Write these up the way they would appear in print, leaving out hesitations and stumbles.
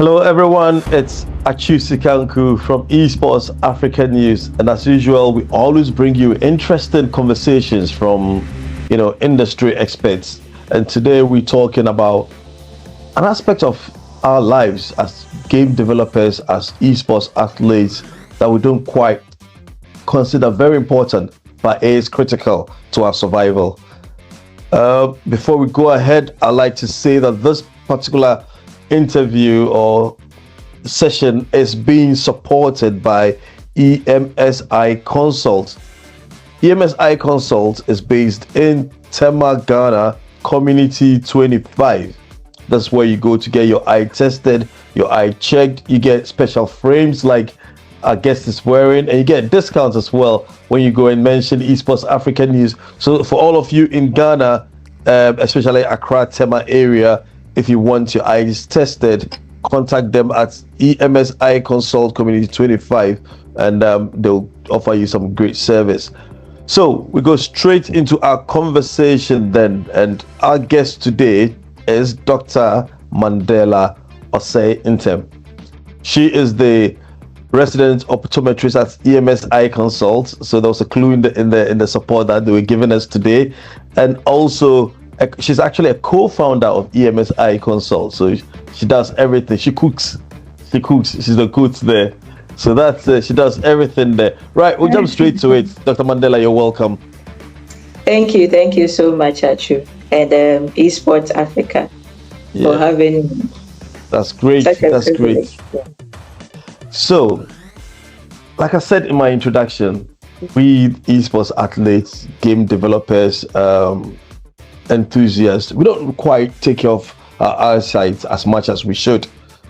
Hello everyone, it's Achusi Kanku from Esports Africa News, and as usual, we always bring you interesting conversations from, industry experts. And today we're talking about an aspect of our lives as game developers, as esports athletes that we don't quite consider very important, but is critical to our survival. Before we go ahead, I'd like to say that this particular interview or session is being supported by EMSI Consult. EMSI Consult is based in Tema, Ghana, Community 25. That's where you go to get your eye tested, your eye checked. You get special frames like our guest is wearing, and you get discounts as well when you go and mention Esports Africa News. So for all of you in Ghana, especially Accra, Tema area, if you want your eyes tested, contact them at EMSI Consult Community 25, and they'll offer you some great service. So we go straight into our conversation then, and our guest today is Dr. Mandela Osei Intem. She is the resident optometrist at EMSI Consult. So there was a clue in the support that they were giving us today, and also she's actually a co-founder of EMSI Consult. So she does everything. She cooks. She's the cook there. So that's she does everything there. Right, we'll jump straight to it. Dr. Mandela, you're welcome. Thank you so much, Achu, and Esports Africa for having me. That's great. That's great. So, like I said in my introduction, we esports athletes, game developers, enthusiasts, we don't quite take care of our eyesight as much as we should.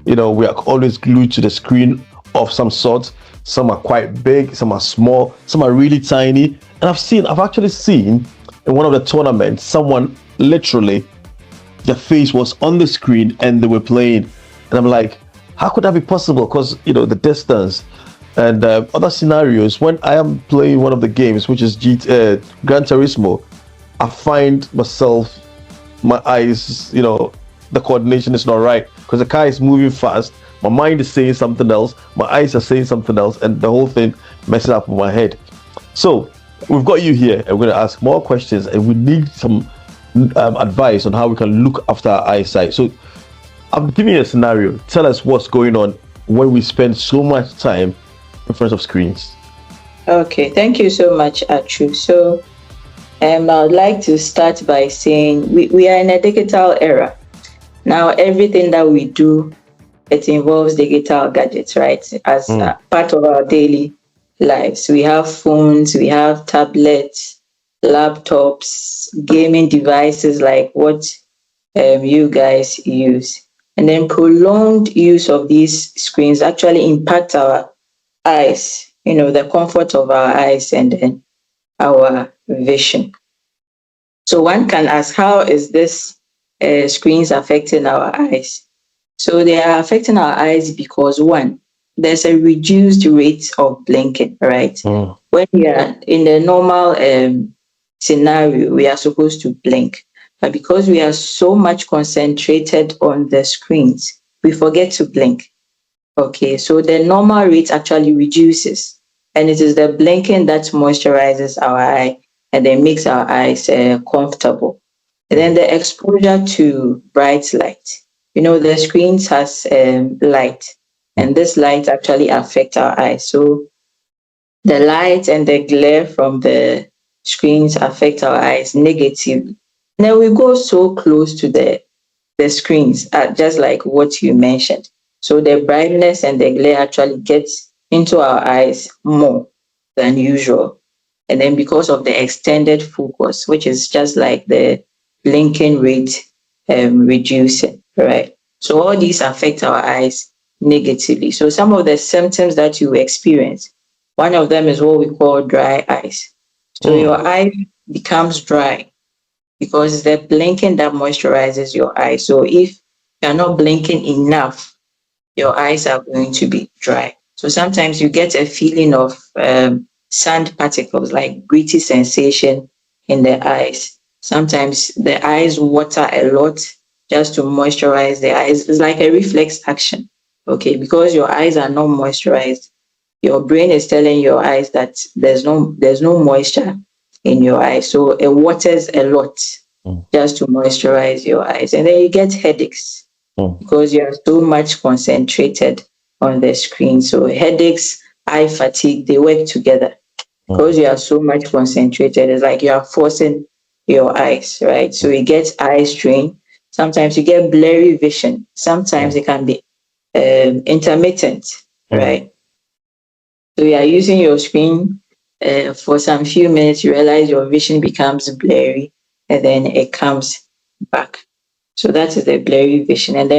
We are always glued to the screen of some sort. Some are quite big, some are small, some are really tiny. And I've actually seen in one of the tournaments, someone literally, their face was on the screen and they were playing. And I'm like, how could that be possible? Because, the distance and other scenarios. When I am playing one of the games, which is Gran Turismo, I find myself, my eyes, the coordination is not right because the car is moving fast. My mind is saying something else. My eyes are saying something else, and the whole thing messes up with my head. So we've got you here, and we're going to ask more questions, and we need some advice on how we can look after our eyesight. So I'm giving you a scenario. Tell us what's going on when we spend so much time in front of screens. Okay, thank you so much, Achu. So I would like to start by saying we are in a digital era. Now, everything that we do, it involves digital gadgets, right? As part of our daily lives. We have phones, we have tablets, laptops, gaming devices like what you guys use. And then prolonged use of these screens actually impact our eyes, the comfort of our eyes and then our vision. So one can ask, how is this screens affecting our eyes? So they are affecting our eyes because one, there's a reduced rate of blinking, right? When we are in the normal scenario, we are supposed to blink. But because we are so much concentrated on the screens, we forget to blink. Okay, so the normal rate actually reduces. And it is the blinking that moisturizes our eye and then makes our eyes comfortable. And then the exposure to bright light. The screens has light, and this light actually affects our eyes. So the light and the glare from the screens affect our eyes negatively. Then we go so close to the screens, just like what you mentioned. So the brightness and the glare actually gets into our eyes more than usual. And then because of the extended focus, which is just like the blinking rate reducing, right? So all these affect our eyes negatively. So some of the symptoms that you experience, one of them is what we call dry eyes. So your eye becomes dry because it's the blinking that moisturizes your eye. So if you're not blinking enough, your eyes are going to be dry. So sometimes you get a feeling of sand particles, like gritty sensation in the eyes. Sometimes the eyes water a lot just to moisturize the eyes. It's like a reflex action. Okay, because your eyes are not moisturized, your brain is telling your eyes that there's no moisture in your eyes, so it waters a lot just to moisturize your eyes, and then you get headaches because you are so much concentrated on the screen. So headaches, eye fatigue, they work together because you are so much concentrated. It's like you are forcing your eyes, right? So you get eye strain. Sometimes you get blurry vision. Sometimes it can be intermittent, right? So you are using your screen for some few minutes, you realize your vision becomes blurry, and then it comes back. So that is the blurry vision. And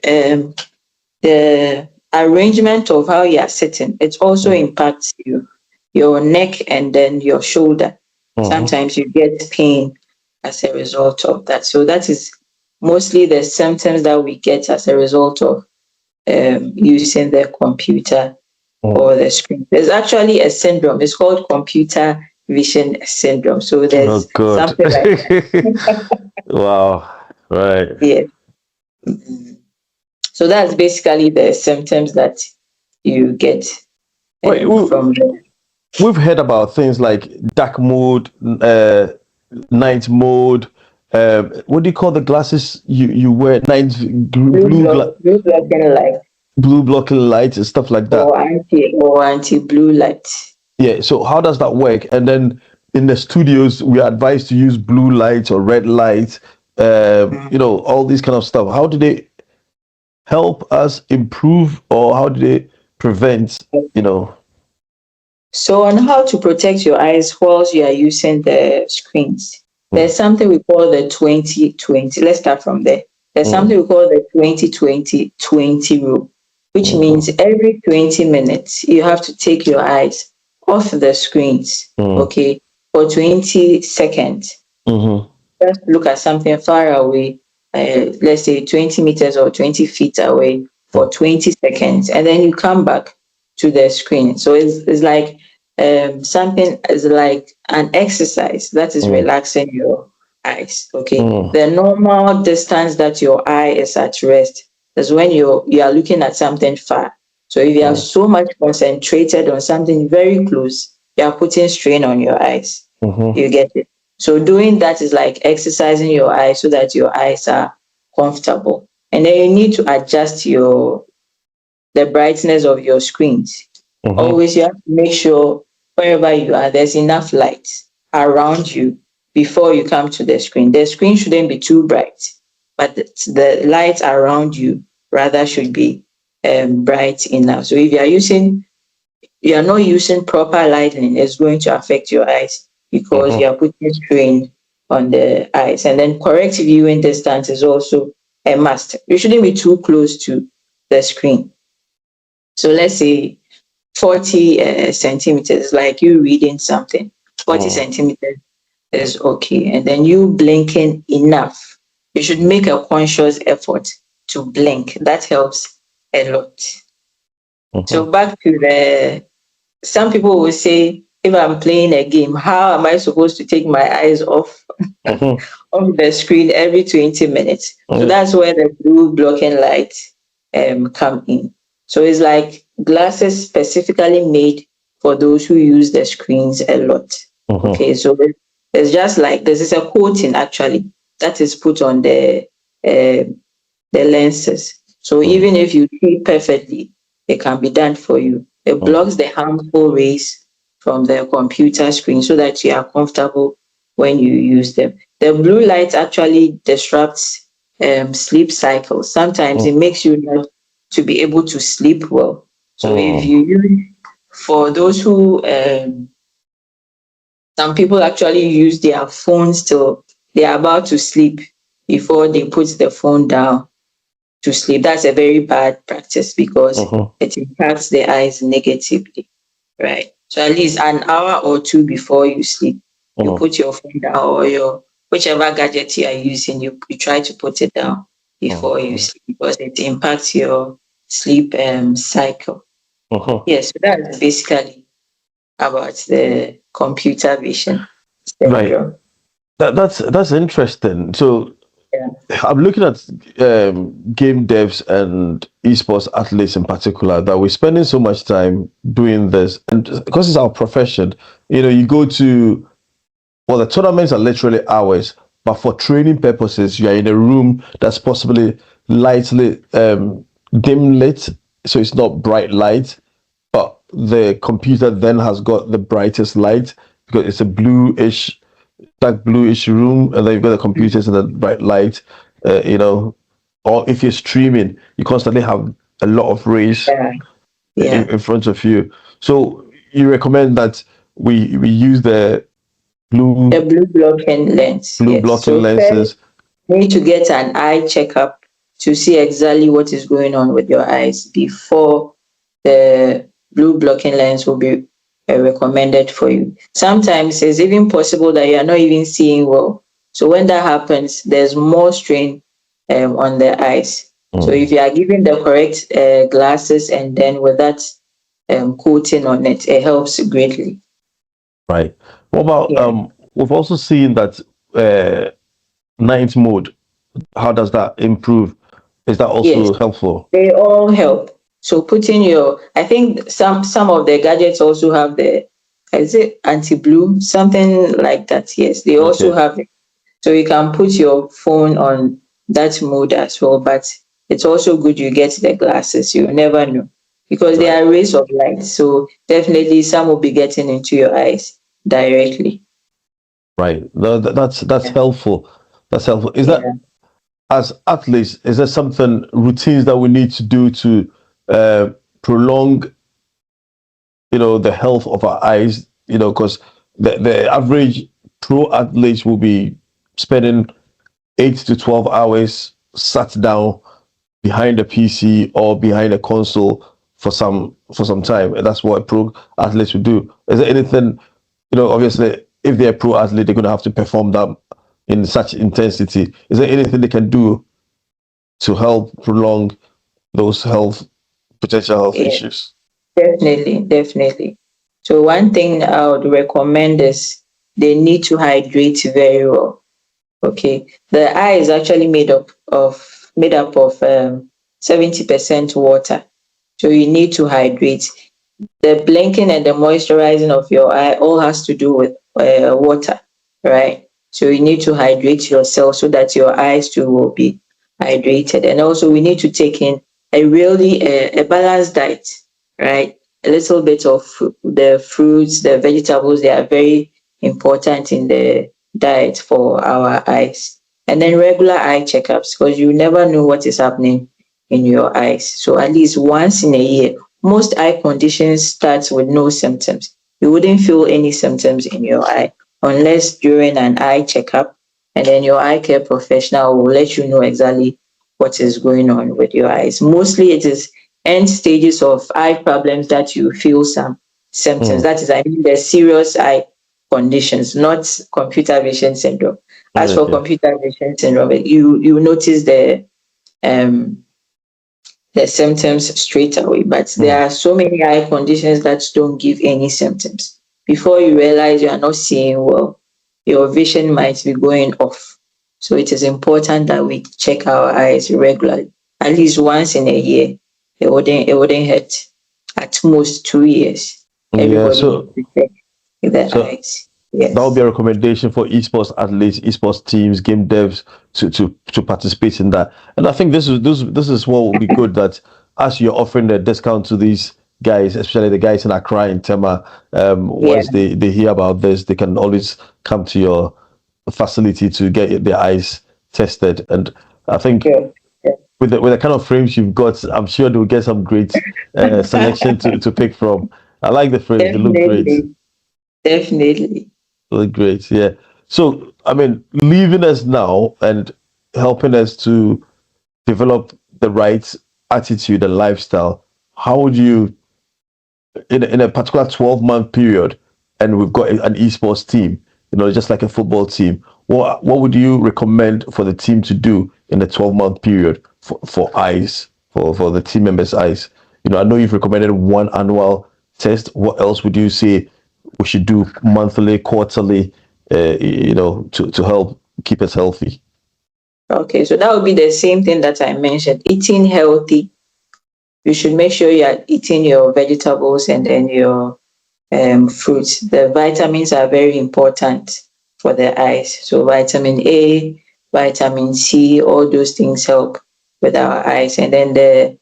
then the arrangement of how you are sitting, it also impacts you, your neck and then your shoulder. Sometimes you get pain as a result of that. So that is mostly the symptoms that we get as a result of using the computer or the screen. There's actually a syndrome. It's called computer vision syndrome. So Oh, there's good. something like that. Wow. Right. Yeah. So that's basically the symptoms that you get Wait, from the. we've heard about things like dark mode, night mode. What do you call the glasses you wear? Night Blue blocking light blue blocking lights and stuff like that. or anti blue light. Yeah. So how does that work? And then in the studios, we are advised to use blue lights or red lights. All these kind of stuff. How do they help us improve, or how do they prevent? You know. So on how to protect your eyes whilst you are using the screens, there's something we call the 2020. Let's start from there. There's something we call the 20-20-20 rule, which means every 20 minutes you have to take your eyes off the screens, okay, for 20 seconds. Just look at something far away, let's say 20 meters or 20 feet away for 20 seconds, and then you come back to the screen. So it's like something is like an exercise that is relaxing your eyes. Okay. The normal distance that your eye is at rest is when you are looking at something far. So if you are so much concentrated on something very close, you are putting strain on your eyes. You get it. So doing that is like exercising your eyes so that your eyes are comfortable. And then you need to adjust the brightness of your screens. Always you have to make sure wherever you are, there's enough light around you before you come to the screen. The screen shouldn't be too bright, but the light around you rather should be bright enough. So if you are not using proper lighting, it's going to affect your eyes because you are putting strain on the eyes. And then correct viewing distance is also a must. You shouldn't be too close to the screen. So let's say 40 centimeters, like you reading something, 40 centimeters is okay. And then you blinking enough. You should make a conscious effort to blink. That helps a lot. So back to some people will say, if I'm playing a game, how am I supposed to take my eyes off of the screen every 20 minutes? So that's where the blue blocking light come in. So it's like glasses specifically made for those who use the screens a lot. Okay, so it's just like this is a coating actually that is put on the lenses. So even if you see perfectly, it can be done for you. It blocks the harmful rays from the computer screen so that you are comfortable when you use them. The blue light actually disrupts sleep cycles. Sometimes it makes you not to be able to sleep well. So if you use, for those who, some people actually use their phones till they are about to sleep before they put the phone down to sleep. That's a very bad practice because it impacts the eyes negatively, right? So at least an hour or two before you sleep, you put your phone down or your whichever gadget you are using, you try to put it down before you sleep because it impacts your sleep cycle. Yes, so that's basically about the computer vision Right. syndrome. That's interesting. So Yeah. I'm looking at game devs and esports athletes in particular that we're spending so much time doing this, and because it's our profession, you go to, well, the tournaments are literally hours, but for training purposes, you are in a room that's possibly lightly dim lit, so it's not bright light, but the computer then has got the brightest light because it's a bluish, dark bluish room, and then you've got the computers and the bright light. You know, or if you're streaming, you constantly have a lot of rays Yeah. Yeah. in front of you. So you recommend that we use the The blue blue blocking lens. blue Yes. blocking So first, lenses. you need to get an eye checkup to see exactly what is going on with your eyes before the blue blocking lens will be recommended for you. Sometimes it's even possible that you are not even seeing well. So when that happens, there's more strain on the eyes. So if Mm, you are given the correct glasses and then with that coating on it, it helps greatly. right. What about Yeah. we've also seen that uh night mode. How does that improve? Is that Yes. also helpful? They all help. So putting your, I think some of the gadgets also have the, is it anti-blue, something like that. Yes, they also Okay. have it. So you can put your phone on that mode as well. But it's also good you get the glasses. You never know because they Right. are rays of light. So definitely some will be getting into your eyes directly. Right. No, that's Yeah. helpful. That's helpful. Is that, Yeah. as athletes, is there something, routines that we need to do to prolong, the health of our eyes? Because the average pro athletes will be spending 8 to 12 hours sat down behind a PC or behind a console for some time. And that's what pro athletes would do. Is there anything, obviously, if they're a pro athlete, they're going to have to perform that in such intensity. Is there anything they can do to help prolong those potential health Yeah. issues? Definitely, definitely. So one thing I would recommend is they need to hydrate very well. Okay, the eye is actually made up of 70% water. So you need to hydrate. The blinking and the moisturizing of your eye all has to do with water, right? So you need to hydrate yourself so that your eyes too will be hydrated. And also we need to take in a balanced diet, right? A little bit of the fruits, the vegetables, they are very important in the diet for our eyes. And then regular eye checkups because you never know what is happening in your eyes. So at least once in a year, most eye conditions start with no symptoms. You wouldn't feel any symptoms in your eye unless during an eye checkup, and then your eye care professional will let you know exactly what is going on with your eyes. Mostly it is end stages of eye problems that you feel some symptoms. Mm, That is, I mean, the serious eye conditions, not computer vision syndrome. As for okay. computer vision syndrome, you notice um the symptoms straight away. But there Mm. are so many eye conditions that don't give any symptoms. Before you realize you are not seeing well, your vision might be going off. So it is important that we check our eyes regularly, at least once in a year. It wouldn't hurt. At most 2 years. Yeah. Everybody needs So to check the so eyes. that would be Yes. a recommendation for esports athletes, esports teams, game devs to participate in that. And I think this is what will be good, that as you're offering the discount to these guys, especially the guys in Accra and Tema, Yeah. once they hear about this, they can always come to your facility to get their eyes tested. And I think Sure. with the kind of frames you've got, I'm sure they'll get some great selection to pick from. I like the frames; they look great. Definitely. Definitely. Look great, yeah. So, I mean, leaving us now and helping us to develop the right attitude and lifestyle, how would you, in a particular 12-month period, and we've got an esports team, just like a football team, what would you recommend for the team to do in a 12-month period for eyes, for the team members' eyes? I know you've recommended one annual test. What else would you say we should do monthly, quarterly, to help keep us healthy? Okay, so that would be the same thing that I mentioned. Eating healthy. You should make sure you are eating your vegetables and then your fruits. The vitamins are very important for the eyes. So vitamin A, vitamin C, all those things help with our eyes. And then the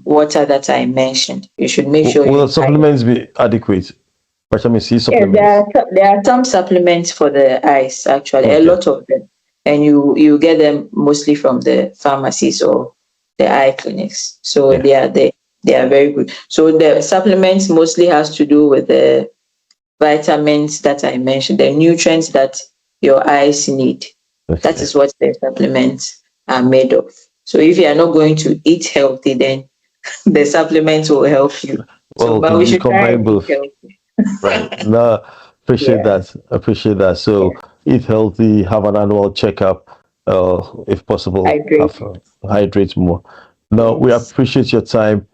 water that I mentioned. You should make sure Will you the supplements be adequate? Vitamin C yeah, supplements. there are some supplements for the eyes actually, a Okay. lot of them, and you get them mostly from the pharmacies or the eye clinics. So Yeah. they are very good. So the supplements mostly has to do with the vitamins that I mentioned, the nutrients that your eyes need. That Okay. is what the supplements are made of. So if you are not going to eat healthy, then the supplements will help you. So, Well, but we you should try combine and eat both. healthy. Right. No, appreciate Yeah, that. Appreciate that. yeah. So eat healthy, have an annual checkup, if possible, Hydrate. have hydrate more. No, we Yes. appreciate your time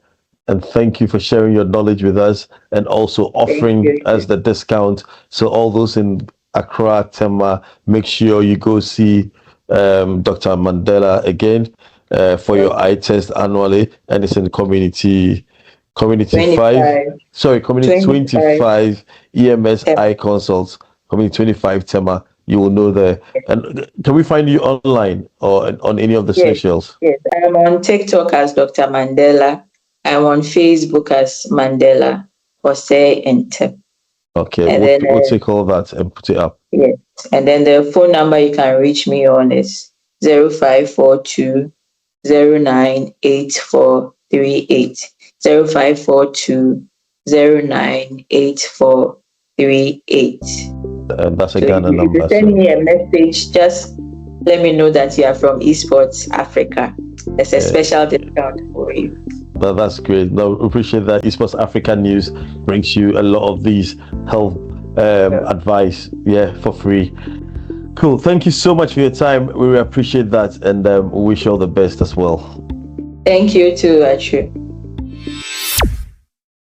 and thank you for sharing your knowledge with us and also Thank offering you. us the discount. So all those in Accra, Tema, make sure you go see Dr. Mandela again for your eye Okay. test annually, and it's in community 5. 25, Sorry, community 25. 25 EMS Yep. eye consults, community 25 Tema. You will know there. And can we find you online or on any of the Yes, socials? yes. I'm on TikTok as Dr. Mandela. I'm on Facebook as Mandela Jose and Tim. Okay, And then we'll take all that and put it up. yes. And then the phone number you can reach me on is 0542 098438. 0542 098438. That's a So Ghana if you number. send So me a message, just let me know that you are from Esports Africa. There's a yeah, special discount for you. that's great. No, we appreciate that. Esports Africa News brings you a lot of these health So, advice, yeah, for free. Cool. Thank you so much for your time. We really appreciate that, and we wish you all the best as well. thank you too, Achu.